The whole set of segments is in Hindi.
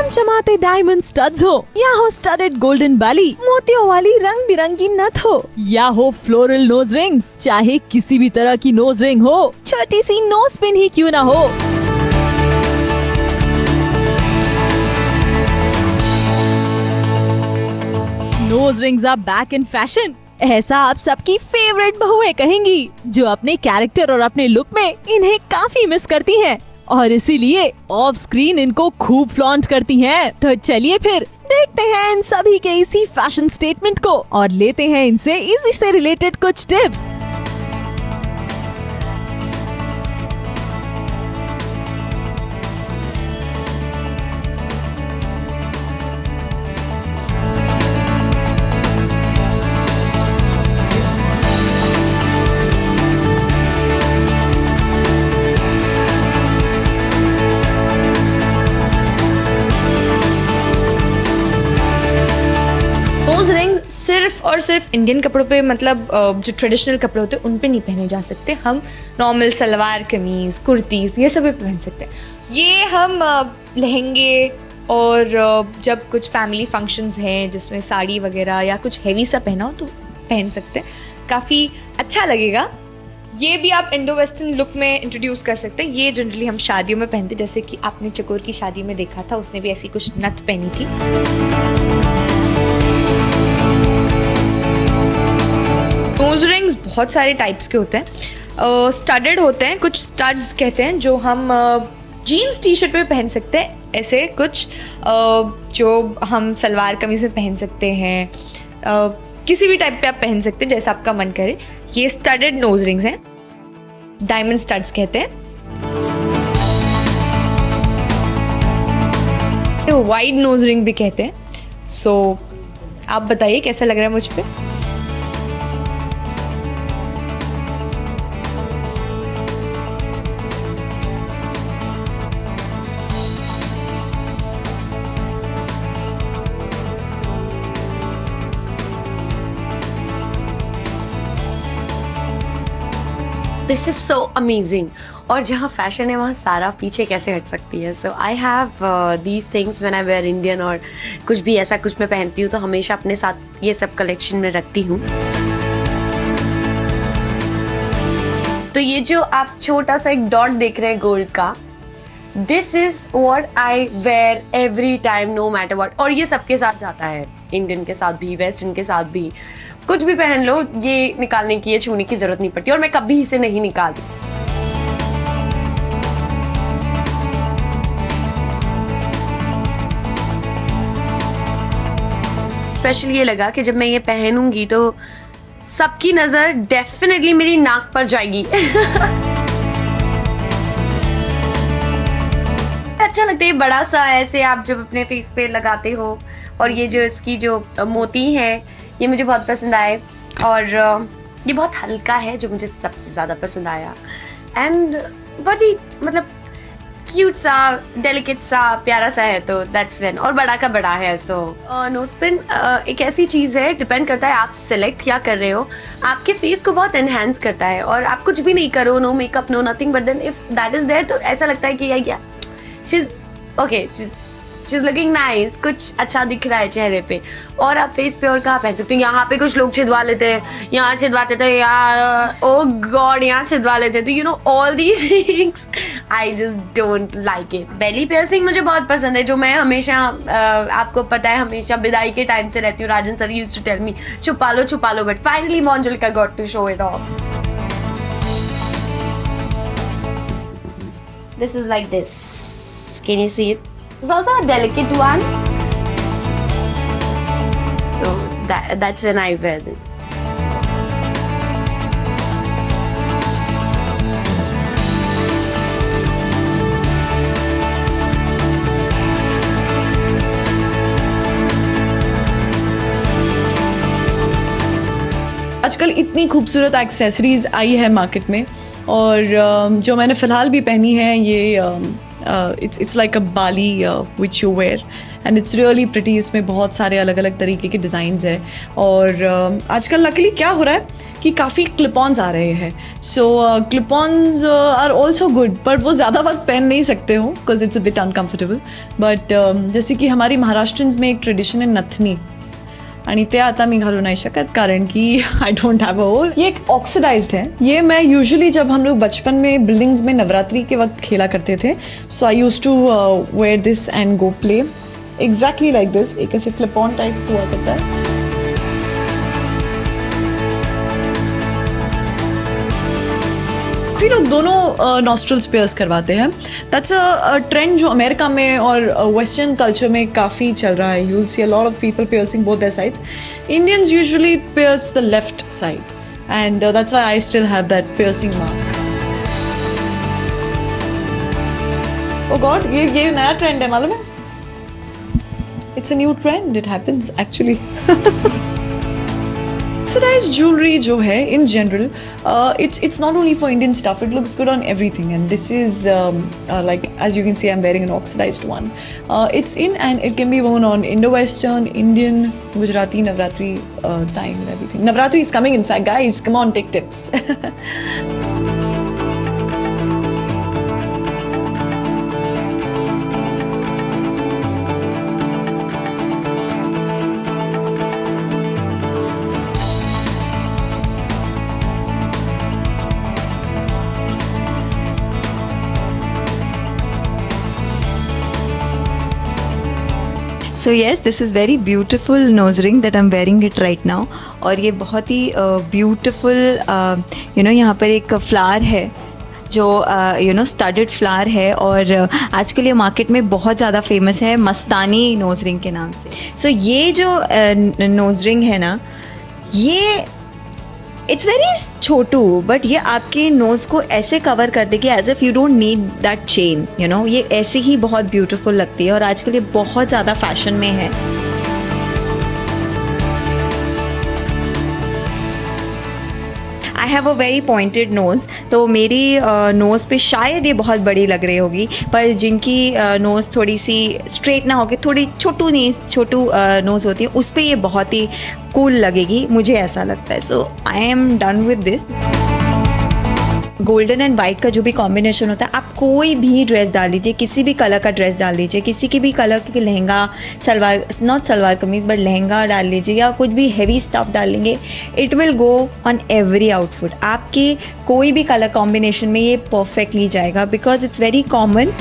चमचमाते डायमंड स्टड्स हो, या हो स्टडेड गोल्डन बाली, मोतियों वाली रंग बिरंगी नथ हो, या हो फ्लोरल नोज रिंग्स, चाहे किसी भी तरह की नोज रिंग हो, छोटी सी नोज पिन ही क्यों ना हो, nose rings are back in fashion. ऐसा आप सबकी फेवरेट बहुएं कहेंगी, जो अपने कैरेक्टर और अपने लुक में इन्हें काफी मिस करती हैं और इसीलिए ऑफ स्क्रीन इनको खूब फ्लॉन्ट करती हैं। तो चलिए फिर देखते हैं इन सभी के इसी फैशन स्टेटमेंट को और लेते हैं इनसे इसी से रिलेटेड कुछ टिप्स। नोज रिंग्स सिर्फ और सिर्फ इंडियन कपड़ों पे, मतलब जो ट्रेडिशनल कपड़े होते हैं उन पे नहीं पहने जा सकते। हम नॉर्मल सलवार कमीज, कुर्तीज, ये सब पे पहन सकते हैं। ये हम लहंगे और जब कुछ फैमिली फंक्शंस हैं जिसमें साड़ी वगैरह या कुछ हैवी सा पहना हो तो पहन सकते हैं, काफ़ी अच्छा लगेगा। ये भी आप इंडो वेस्टर्न लुक में इंट्रोड्यूस कर सकते हैं। ये जनरली हम शादियों में पहनते, जैसे कि आपने चकोर की शादी में देखा था, उसने भी ऐसी कुछ नथ पहनी थी। नोज रिंग्स बहुत सारे टाइप्स के होते हैं। स्टडेड होते हैं, कुछ स्टड्स कहते हैं, जो हम जीन्स टी शर्ट पे पहन सकते हैं। ऐसे कुछ जो हम सलवार कमीज में पहन सकते हैं, किसी भी टाइप पे आप पहन सकते हैं जैसा आपका मन करे। ये स्टडेड नोज रिंग्स हैं, डायमंड स्टड्स कहते हैं। वाइड नोज रिंग भी कहते हैं। सो आप बताइए कैसा लग रहा है मुझ पे। This is so amazing. और जहाँ फैशन है वहाँ सारा पीछे कैसे हट सकती है। So I have these things when I wear Indian, और कुछ भी ऐसा कुछ मैं पहनती हूँ तो हमेशा अपने साथ ये सब कलेक्शन में रखती हूँ। तो ये जो आप छोटा सा एक डॉट देख रहे हैं गोल्ड का, this is what I wear every time no matter what. और ये सबके साथ जाता है, इंडियन के साथ भी, वेस्टर्न के साथ भी, कुछ भी पहन लो, ये निकालने की, ये छूने की जरूरत नहीं पड़ती। और मैं कभी इसे नहीं निकालती। स्पेशल ये लगा कि जब मैं ये पहनूंगी तो सबकी नजर डेफिनेटली मेरी नाक पर जाएगी। अच्छा लगता है बड़ा सा ऐसे आप जब अपने फेस पे लगाते हो। और ये जो इसकी जो मोती है ये मुझे बहुत पसंद आए, और ये बहुत हल्का है जो मुझे सबसे ज़्यादा पसंद आया। एंड बहुत ही मतलब क्यूट सा, डेलिकेट सा, प्यारा सा है, तो दैट्स व्हेन। और बड़ा का बड़ा है। सो नोज पिन एक ऐसी चीज़ है, डिपेंड करता है आप सिलेक्ट क्या कर रहे हो, आपके फेस को बहुत एनहेंस करता है। और आप कुछ भी नहीं करो, no makeup, no nothing, but then if that is there तो ऐसा लगता है कि या शी इज लुकिंग नाइस, कुछ अच्छा दिख रहा है चेहरे पे। और आप फेस पे और कहाँ पहन सकते हो। यहाँ पे कुछ लोग छिदवा लेते हैं, यहाँ छिदवाते थे, यार ओ गॉड यहाँ छिदवा लेते हैं। तो you know all these things I just don't like it. Belly piercing मुझे बहुत पसंद है, जो मैं हमेशा आपको पता है हमेशा विदाई के टाइम से रहती हूँ। Rajan sir used to tell me छुपा लो, but finally Manjulika got to show it off. This is like this, can you see it? It's also a delicate one. So that's when I wear this. आजकल इतनी खूबसूरत एक्सेसरीज आई है मार्केट में, और जो मैंने फ़िलहाल भी पहनी है ये it's like a bali which you wear and it's really pretty। इसमें बहुत सारे अलग अलग तरीके के डिज़ाइंस हैं। और आजकल लकीली क्या हो रहा है कि काफ़ी क्लिपॉन्स आ रहे हैं. सो clipons are also good, but वो ज़्यादा वक्त पहन नहीं सकते हो because it's a bit uncomfortable. But जसे की हमारी महाराष्ट्रन्स में एक ट्रेडिशन आहे नथनी, आणि ते आता मी घालू नाही शकत कारण की I don't have a hole. ये एक ऑक्सीडाइज्ड है. ये मैं यूजुअली जब हम लोग बचपन में बिल्डिंग्स में नवरात्रि के वक्त खेला करते थे, so I used to wear this and go play exactly like this. एक ऐसे क्लिप ऑन टाइप हुआ करता है. फिर लोग दोनों नॉस्ट्रल्स पियर्स करवाते हैं. दैट्स अ ट्रेंड जो अमेरिका में और वेस्टर्न कल्चर में काफ़ी चल रहा है. You will see a lot of people piercing both their sides. Indians usually pierce the left side and that's why I still have that piercing mark. Oh god, ये नया ट्रेंड है मालूम है. It's a new trend, it happens actually. Oxidized jewelry जो है in general, it's not only for Indian stuff. It looks good on everything, and this is like as you can see, I'm wearing an oxidized one. It's in and it can be worn on Indo-Western, Indian, Gujarati, Navratri time and everything. Navratri is coming, in fact, guys. Come on, take tips. So yes, this is very beautiful nose ring that I am wearing it right now. और ये बहुत ही ब्यूटिफुल यहाँ पर एक फ्लावर है जो स्टडेड फ्लावर है, और आजकल ये मार्केट में बहुत ज़्यादा फेमस है मस्तानी नोज रिंग के नाम से. सो ये जो नोज रिंग है ना, ये इट्स वेरी छोटू, बट ये आपके नोज़ को ऐसे कवर कर देगी as if you don't need that chain. ये ऐसे ही बहुत ब्यूटीफुल लगती है और आजकल ये बहुत ज़्यादा फैशन में है. I have a very pointed nose, तो मेरी नोज़ पे शायद ये बहुत बड़ी लग रही होगी, पर जिनकी नोज़ थोड़ी सी स्ट्रेट ना होकर थोड़ी छोटू नोज़ होती है, उस पर ये बहुत ही कूल लगेगी, मुझे ऐसा लगता है. So I am done with this. Golden and white का जो भी कॉम्बिनेशन होता है, आप कोई भी ड्रेस डाल लीजिए, किसी भी कलर का ड्रेस डाल लीजिए, किसी की भी कलर की लहंगा, सलवार, नॉट सलवार कमीज़ बट लहंगा डाल लीजिए, या कुछ भी हेवी स्टफ डाल लेंगे, it will go on every outfit. आपके कोई भी कलर कॉम्बिनेशन में ये परफेक्टली जाएगा बिकॉज इट्स वेरी कॉमन.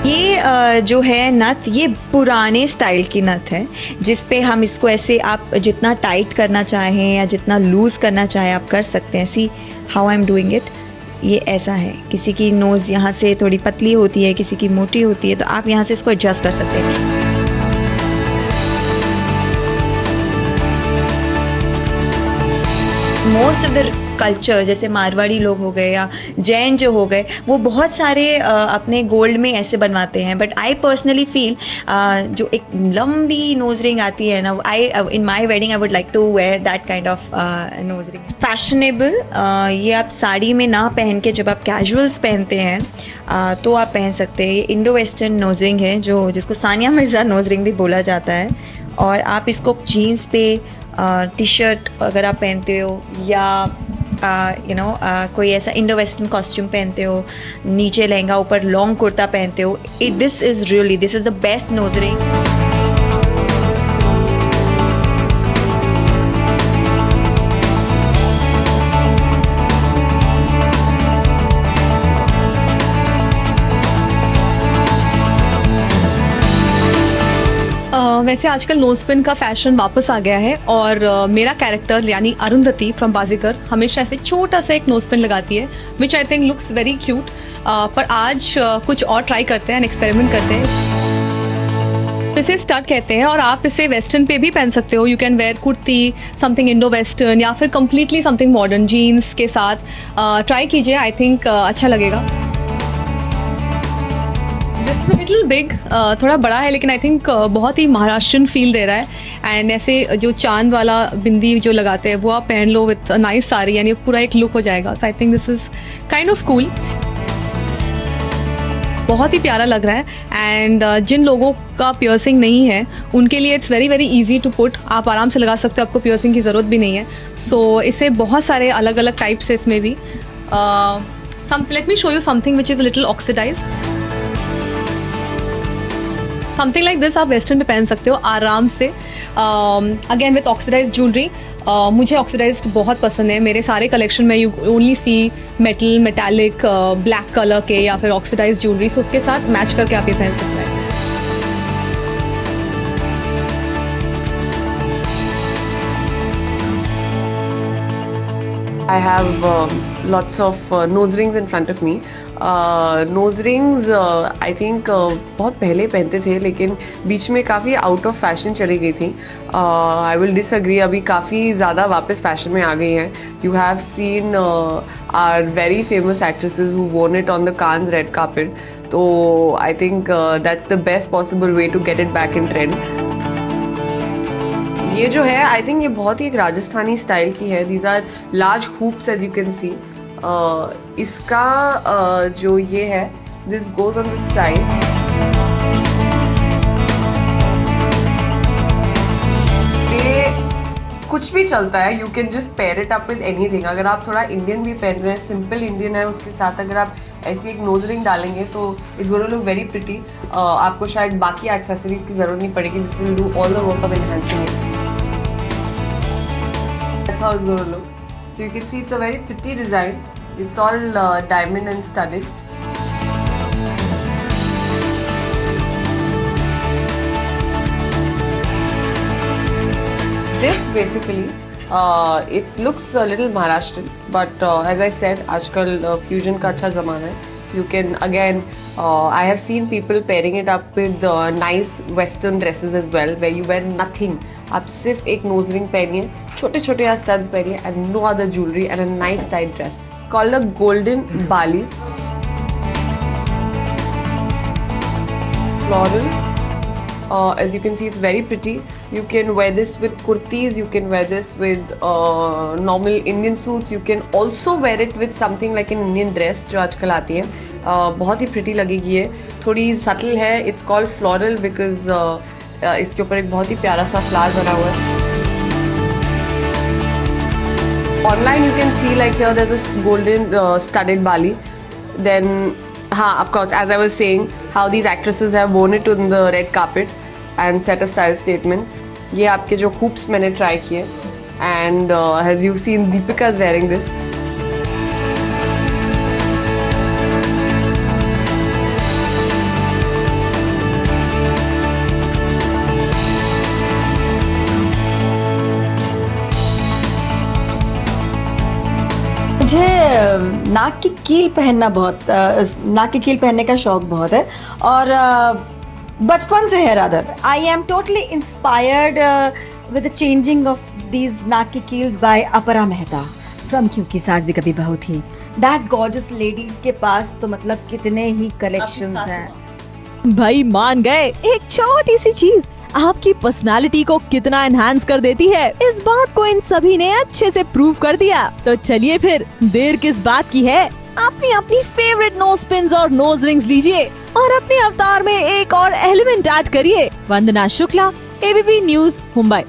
ये जो है नथ, ये पुराने स्टाइल की नथ है, जिस पे हम इसको ऐसे आप जितना टाइट करना चाहें या जितना लूज़ करना चाहें आप कर सकते हैं. See how I am doing it. ये ऐसा है, किसी की नोज़ यहाँ से थोड़ी पतली होती है, किसी की मोटी होती है, तो आप यहाँ से इसको एडजस्ट कर सकते हैं. मोस्ट ऑफ द कल्चर, जैसे मारवाड़ी लोग हो गए या जैन जो हो गए, वो बहुत सारे अपने गोल्ड में ऐसे बनवाते हैं. बट आई पर्सनली फील जो एक लंबी नोज रिंग आती है ना, in my wedding I would like to wear that kind of nose ring. Fashionable, ये आप साड़ी में ना पहन के जब आप कैजुअल्स पहनते हैं तो आप पहन सकते हैं. ये इंडो वेस्टर्न नोज रिंग है, जिसको सानिया मिर्ज़ा नोज रिंग भी बोला जाता है. और आप इसको जीन्स पे, टी शर्ट अगर आप पहनते हो, या कोई ऐसा इंडो वेस्टर्न कॉस्ट्यूम पहनते हो, नीचे लहंगा ऊपर लॉन्ग कुर्ता पहनते हो, this is the best nose ring. वैसे आजकल नोजपिन का फैशन वापस आ गया है, और मेरा कैरेक्टर यानी अरुंधति फ्रॉम बाजीगर हमेशा ऐसे छोटा सा एक नोजपिन लगाती है, which I think looks very cute. पर आज कुछ और ट्राई करते हैं, एक्सपेरिमेंट करते हैं. इसे स्टड कहते हैं, और आप इसे वेस्टर्न पे भी पहन सकते हो. You can wear kurti, something Indo western, या फिर कम्प्लीटली समथिंग मॉडर्न जीन्स के साथ. ट्राई कीजिए, आई थिंक अच्छा लगेगा. लिटिल बिग, थोड़ा बड़ा है, लेकिन आई थिंक बहुत ही महाराष्ट्रन फील दे रहा है. एंड ऐसे जो चांद वाला बिंदी जो लगाते हैं वो आप पहन लो विथ नाइस साड़ी, यानी पूरा एक लुक हो जाएगा. So I think this is kind of cool. बहुत ही प्यारा लग रहा है। एंड जिन लोगों का पियर्सिंग नहीं है उनके लिए it's very very easy to put, आप आराम से लगा सकते हो, आपको पियर्सिंग की ज़रूरत भी नहीं है। सो इसे बहुत सारे अलग अलग टाइप्स है इसमें भी। Let me show you something which is little oxidized. Something like this आप वेस्टर्न पे पहन सकते हो आराम से, अगेन विथ ऑक्सीडाइज्ड ज्वेलरी। मुझे ऑक्सीडाइज्ड बहुत पसंद है, मेरे सारे कलेक्शन में you only see metal, metallic, black colour के या फिर ऑक्सीडाइज्ड ज्वेलरी, सो उसके साथ मैच करके आप ये पहन सकते हैं। I have lots of nose rings in front of me. Nose rings I think बहुत पहले पहनते थे, लेकिन बीच में काफ़ी आउट ऑफ फैशन चली गई थी। I will disagree, अभी काफ़ी ज़्यादा वापस फैशन में आ गई हैं। You have seen our very famous actresses who worn it on the Cannes red carpet. तो I think that's the best possible way to get it back in trend. ये जो है आई थिंक ये बहुत ही एक राजस्थानी स्टाइल की है। These are large hoops as you can see. इसका जो ये है, this goes on this side. ये कुछ भी चलता है, you can just pair it up with anything. अगर आप थोड़ा इंडियन भी पहन रहे हैं, सिंपल इंडियन है, उसके साथ अगर आप ऐसी एक नोज रिंग डालेंगे तो it's gonna look very pretty. आपको शायद बाकी एक्सेसरीज की जरूरत नहीं पड़ेगी, this will do all the work of enhancing it. That's how it's going to look. So you can see it's a very pretty design. It's all diamond and studded. This basically, it looks a little Maharashtrian, but as I said, आजकल fusion का अच्छा ज़माना है. You can again, I have seen people pairing it up with nice western dresses as well, where you wear nothing. आप सिर्फ एक nose ring पहनिए, छोटे छोटे studs पहनिए, and no other jewelry and a nice tight dress. Called a golden bali. Floral. As you can see, it's very pretty. You can wear this with kurtis. You can wear this with normal Indian suits. You can also wear it with something like an Indian dress जो आजकल आती है. बहुत ही pretty लगेगी ये. थोड़ी subtle है. It's called floral because इसके ऊपर एक बहुत ही प्यारा सा flower बना हुआ है. Online you can see like here there's a golden studded bali. Then of course, as I was saying, how these actresses have worn it on the red carpet and set a style statement. ये आपके जो hoops मैंने try किए, and as you've seen, Deepika is wearing this. मुझे नाक की कील पहनना नाक की कील पहनने का शौक बहुत है और बचपन से है rather. I am totally inspired with the changing of these नाक की कील्स बाय अपरा मेहता फ्रॉम क्योंकि सास भी कभी बहू थी. दैट गॉर्जियस लेडी के पास तो मतलब कितने ही कलेक्शंस हैं. भाई मान गए, एक छोटी सी चीज आपकी पर्सनालिटी को कितना एनहांस कर देती है. इस बात को इन सभी ने अच्छे से प्रूव कर दिया. तो चलिए फिर देर किस बात की है, अपनी अपनी फेवरेट नोज पिन्स और नोज रिंग्स लीजिए और अपने अवतार में एक और एलिमेंट ऐड करिए. वंदना शुक्ला, एबीपी न्यूज, मुंबई.